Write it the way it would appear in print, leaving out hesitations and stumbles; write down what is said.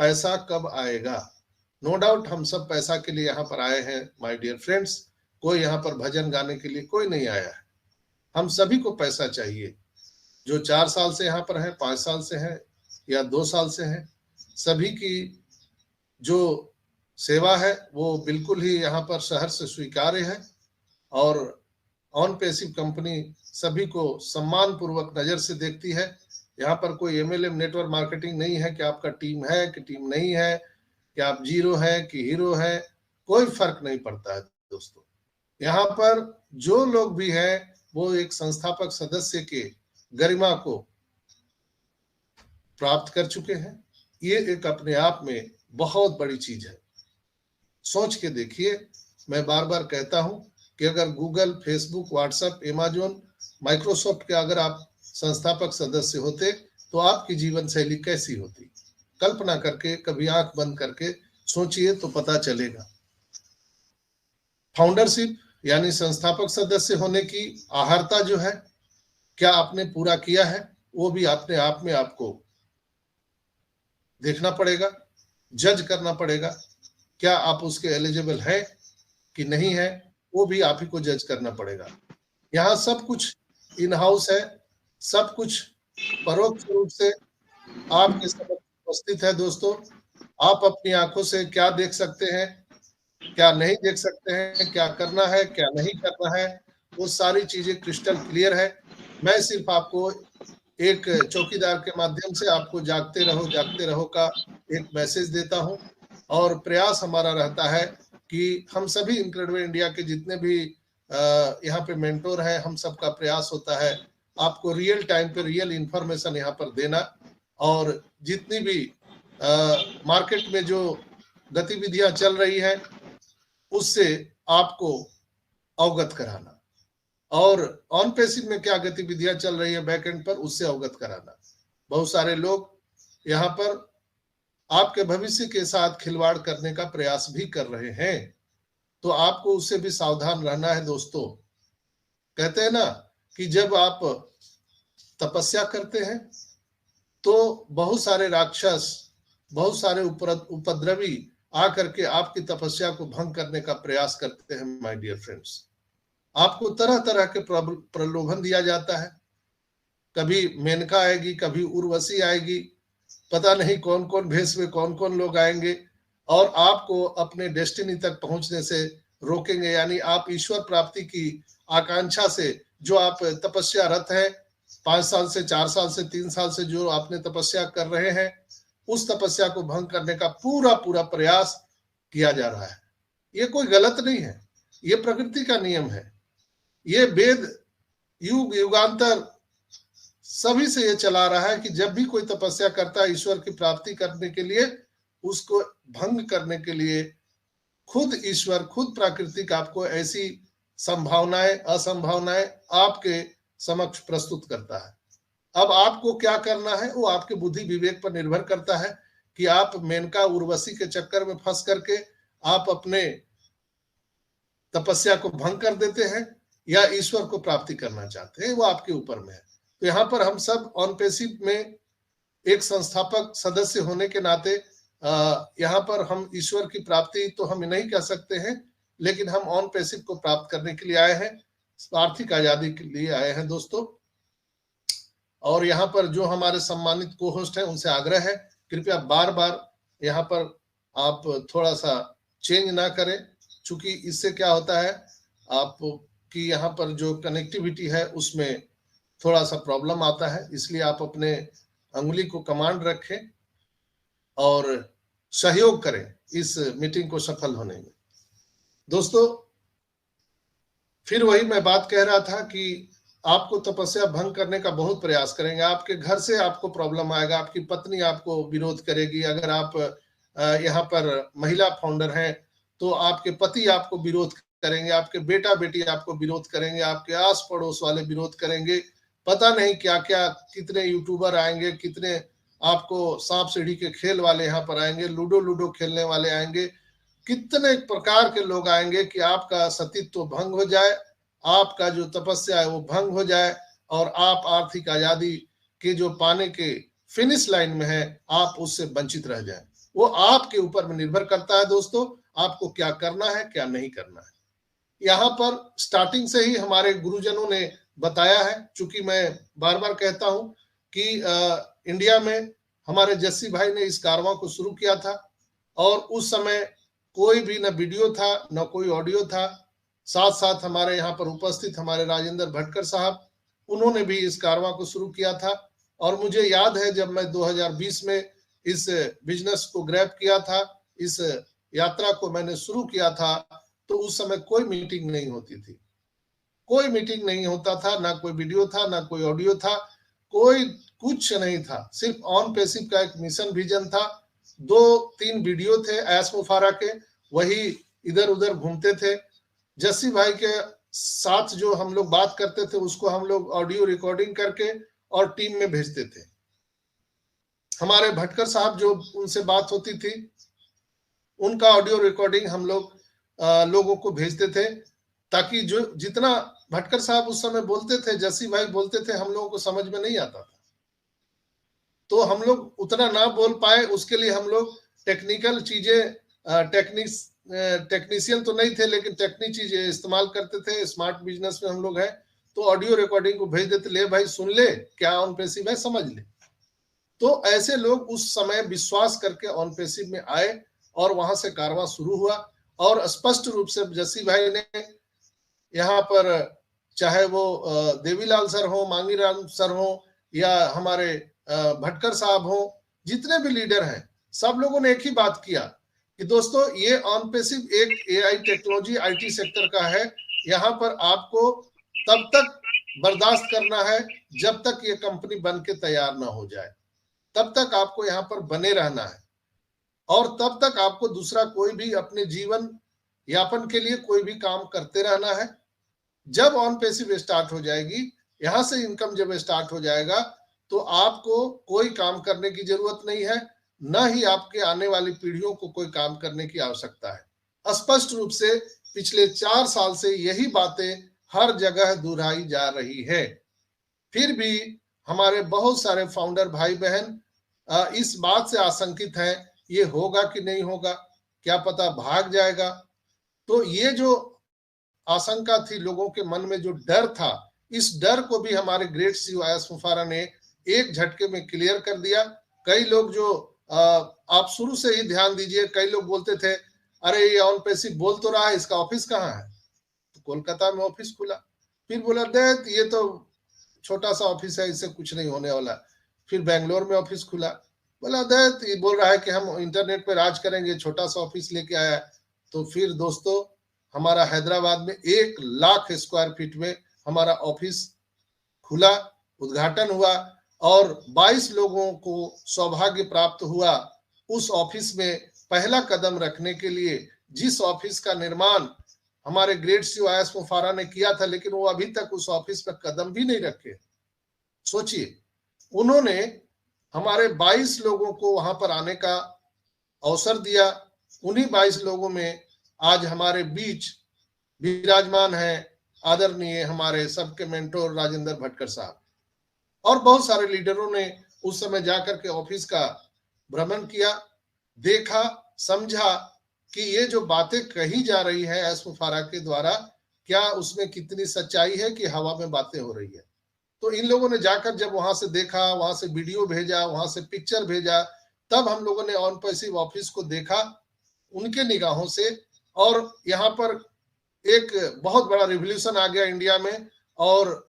पैसा कब आएगा। नो डाउट हम सब पैसा के लिए यहाँ पर आए हैं माय डियर फ्रेंड्स। कोई यहाँ पर भजन गाने के लिए कोई नहीं आया है। हम सभी को पैसा चाहिए। जो 4 साल से यहाँ पर है, 5 साल से है या 2 साल से है, सभी की जो सेवा है वो बिल्कुल ही यहाँ पर शहर से स्वीकार्य है। और ऑन पैसिव कंपनी सभी को सम्मान पूर्वक नजर से देखती है। यहाँ पर कोई एमएलएम नेटवर्क मार्केटिंग नहीं है कि आपका टीम है कि टीम नहीं है, कि आप जीरो है कि हीरो है, कोई फर्क नहीं पड़ता है दोस्तों। यहाँ पर जो लोग भी है वो एक संस्थापक सदस्य के गरिमा को प्राप्त कर चुके हैं। ये एक अपने आप में बहुत बड़ी चीज है। सोच के देखिए, मैं बार बार कहता हूं कि अगर Google, Facebook, WhatsApp, Amazon, Microsoft के अगर आप संस्थापक सदस्य होते तो आपकी जीवन शैली कैसी होती। कल्पना करके कभी आंख बंद करके सोचिए तो पता चलेगा। फाउंडरशिप यानी संस्थापक सदस्य होने की आहारता जो है, क्या आपने पूरा किया है, वो भी अपने आप में आपको देखना पड़ेगा, जज करना पड़ेगा। क्या आप उसके एलिजिबल है कि नहीं है, वो भी आप ही को जज करना पड़ेगा। यहाँ सब कुछ इन हाउस है, सब कुछ परोक्ष रूप से आपके समक्ष उपस्थित है दोस्तों। आप अपनी आंखों से क्या देख सकते हैं, क्या नहीं देख सकते हैं, क्या करना है क्या नहीं करना है, वो सारी चीजें क्रिस्टल क्लियर है। मैं सिर्फ आपको एक चौकीदार के माध्यम से आपको जागते रहो का एक मैसेज देता हूं। और प्रयास हमारा रहता है कि हम सभी इनक्रेडिबल इंडिया के जितने भी यहाँ पे मेंटोर हैं, हम सबका प्रयास होता है आपको रियल टाइम पे रियल इंफॉर्मेशन यहाँ पर देना, और जितनी भी मार्केट में जो गतिविधियां चल रही है उससे आपको अवगत कराना, और ऑन पैसिव में क्या गतिविधियां चल रही है बैक एंड पर, उससे अवगत कराना। बहुत सारे लोग यहाँ पर आपके भविष्य के साथ खिलवाड़ करने का प्रयास भी कर रहे हैं, तो आपको उससे भी सावधान रहना है दोस्तों। कहते हैं ना कि जब आप तपस्या करते हैं तो बहुत सारे राक्षस, बहुत सारे उपद्रवी आकर के आपकी तपस्या को भंग करने का प्रयास करते हैं माय डियर फ्रेंड्स। आपको तरह तरह के प्रलोभन दिया जाता है। कभी मेनका आएगी, कभी उर्वशी आएगी, पता नहीं कौन कौन भेष में कौन कौन लोग आएंगे और आपको अपने डेस्टिनी तक पहुंचने से रोकेंगे। यानी आप ईश्वर प्राप्ति की आकांक्षा से जो आप तपस्या रत है, 5 साल से, 4 साल से, 3 साल से जो आपने तपस्या कर रहे हैं, उस तपस्या को भंग करने का पूरा प्रयास किया जा रहा है। ये कोई गलत नहीं है, ये प्रकृति का नियम है। ये वेद युग युगांतर सभी से ये चला रहा है कि जब भी कोई तपस्या करता है ईश्वर की प्राप्ति करने के लिए, उसको भंग करने के लिए खुद ईश्वर, खुद प्राकृतिक आपको ऐसी संभावनाएं, असंभावनाएं आपके समक्ष प्रस्तुत करता है। अब आपको क्या करना है वो आपके बुद्धि विवेक पर निर्भर करता है कि आप मेनका उर्वशी के चक्कर में फंस करके आप अपने तपस्या को भंग कर देते हैं या ईश्वर को प्राप्ति करना चाहते हैं, वो आपके ऊपर में है। तो यहाँ पर हम सब ऑन पैसिव में एक संस्थापक सदस्य होने के नाते यहाँ पर हम ईश्वर की प्राप्ति तो हम नहीं कह सकते हैं, लेकिन हम ऑन पैसिव को प्राप्त करने के लिए आए हैं, आर्थिक आजादी के लिए आए हैं दोस्तों। और यहाँ पर जो हमारे सम्मानित को होस्ट हैं उनसे आग्रह है, कृपया बार बार यहाँ पर आप थोड़ा सा चेंज ना करें, चूंकि इससे क्या होता है आपकी यहाँ पर जो कनेक्टिविटी है उसमें थोड़ा सा प्रॉब्लम आता है। इसलिए आप अपने अंगुली को कमांड रखें और सहयोग करें इस मीटिंग को सफल होने में। दोस्तों फिर वही मैं बात कह रहा था कि आपको तपस्या भंग करने का बहुत प्रयास करेंगे। आपके घर से आपको प्रॉब्लम आएगा, आपकी पत्नी आपको विरोध करेगी। अगर आप यहाँ पर महिला फाउंडर हैं तो आपके पति आपको विरोध करेंगे, आपके बेटा बेटी आपको विरोध करेंगे, आपके आस पड़ोस वाले विरोध करेंगे। पता नहीं क्या क्या, कितने यूट्यूबर आएंगे, कितने आपको सांप सीढ़ी के खेल वाले यहाँ पर आएंगे, लूडो खेलने वाले आएंगे, कितने प्रकार के लोग आएंगे कि आपका सतीत्व भंग हो जाए, आपका जो तपस्या है वो भंग हो जाए और आप आर्थिक आजादी के जो पाने के फिनिश लाइन में है आप उससे वंचित रह जाएं। वो आपके ऊपर में निर्भर करता है दोस्तों, आपको क्या करना है क्या नहीं करना है। यहाँ पर स्टार्टिंग से ही हमारे गुरुजनों ने बताया है, चूंकि मैं बार बार कहता हूं कि इंडिया में हमारे जस्सी भाई ने इस कारवां को शुरू किया था, और उस समय कोई भी न वीडियो था न कोई ऑडियो था। साथ साथ हमारे यहाँ पर उपस्थित हमारे राजेंद्र भटकर साहब, उन्होंने भी इस कारवां को शुरू किया था। और मुझे याद है जब मैं 2020 में इस बिजनेस को ग्रैब किया था, इस यात्रा को मैंने शुरू किया था, तो उस समय कोई मीटिंग नहीं होती थी, कोई मीटिंग नहीं होता था, ना कोई वीडियो था ना कोई ऑडियो था, कोई कुछ नहीं था। सिर्फ ऑन पैसिव का एक मिशन विजन था, 2-3 वीडियो थे ऐश मुफारा के, वही इधर उधर घूमते थे। जस्सी भाई के साथ जो हम लोग बात करते थे उसको हम लोग ऑडियो रिकॉर्डिंग करके और टीम में भेजते थे। हमारे भटकर साहब जो उनसे बात होती थी, उनका ऑडियो रिकॉर्डिंग हम लोग लोगों को भेजते थे, ताकि जो जितना भटकर साहब उस समय बोलते थे, जस्सी भाई बोलते थे, हम लोगों को समझ में नहीं आता था। तो हम लोग उतना ना बोल पाए, उसके लिए हम लोग टेक्निकल चीजें, टेक्नीशियन तो नहीं थे लेकिन टेक्निक चीजें इस्तेमाल करते थे। स्मार्ट बिजनेस में हम लोग हैं, तो ऑडियो रिकॉर्डिंग को भेज देते, ले भाई सुन ले, क्या ऑन पैसिव है समझ ले। तो ऐसे लोग उस समय विश्वास करके ऑन पैसिव में आए और वहां से कारवां शुरू हुआ। और स्पष्ट रूप से जस्सी भाई ने यहाँ पर, चाहे वो देवीलाल सर हो, मांगीराम सर हो, या हमारे भटकर साहब हो, जितने भी लीडर हैं, सब लोगों ने एक ही बात किया कि दोस्तों ये ऑन पैसिव एक एआई टेक्नोलॉजी आईटी सेक्टर का है। यहाँ पर आपको तब तक बर्दाश्त करना है जब तक ये कंपनी बन के तैयार ना हो जाए, तब तक आपको यहाँ पर बने रहना है, और तब तक आपको दूसरा कोई भी अपने जीवन यापन के लिए कोई भी काम करते रहना है। जब ऑन पैसिव स्टार्ट हो जाएगी, यहां से इनकम जब स्टार्ट हो जाएगा, तो आपको कोई काम करने की जरूरत नहीं है, न ही आपके आने वाली पीढ़ियों को कोई काम करने की आवश्यकता है। स्पष्ट रूप से पिछले 4 साल से यही बातें हर जगह दोहराई जा रही है। फिर भी हमारे बहुत सारे फाउंडर भाई बहन इस बात से आशंकित हैं, ये होगा कि नहीं होगा, क्या पता भाग जाएगा। तो ये जो आशंका थी लोगों के मन में, जो डर था, इस डर को भी हमारे ग्रेट सीईओ एस मुफारा ने एक झटके में क्लियर कर दिया। कई लोग जो आप शुरू से ही ध्यान दीजिए, कई लोग बोलते थे अरे ये ऑन पैसिव बोल तो रहा है, इसका ऑफिस कहाँ है? तो कोलकाता में ऑफिस खुला। फिर बोला देख ये तो छोटा सा ऑफिस है, इससे कुछ नहीं होने वाला। फिर बेंगलोर में ऑफिस खुला, बोला देख ये बोल रहा है कि हम इंटरनेट पे राज करेंगे, छोटा सा ऑफिस लेके आया। तो फिर दोस्तों हमारा हैदराबाद में 1 लाख स्क्वायर फीट में हमारा ऑफिस खुला, उद्घाटन हुआ, और 22 लोगों को सौभाग्य प्राप्त हुआ उस ऑफिस में पहला कदम रखने के लिए। जिस ऑफिस का निर्माण हमारे ग्रेट सीईओ एस मुफारा ने किया था, लेकिन वो अभी तक उस ऑफिस पर कदम भी नहीं रखे। सोचिए, उन्होंने हमारे 22 लोगों को वहां पर आने का अवसर दिया। उन्हीं 22 लोगों में आज हमारे बीच विराजमान है आदरणीय हमारे सबके मेंटोर राजेंद्र भटकर साहब, और बहुत सारे लीडरों ने उस समय जाकर के ऑफिस का भ्रमण किया, देखा, समझा कि ये जो बातें कही जा रही है एस मुफारा के द्वारा, क्या उसमें कितनी सच्चाई है कि हवा में बातें हो रही है। तो इन लोगों ने जाकर जब वहां से देखा, वहां से वीडियो भेजा, वहां से पिक्चर भेजा, तब हम लोगों ने ऑन पैसिव ऑफिस को देखा उनके निगाहों से, और यहाँ पर एक बहुत बड़ा रिवॉल्यूशन आ गया इंडिया में। और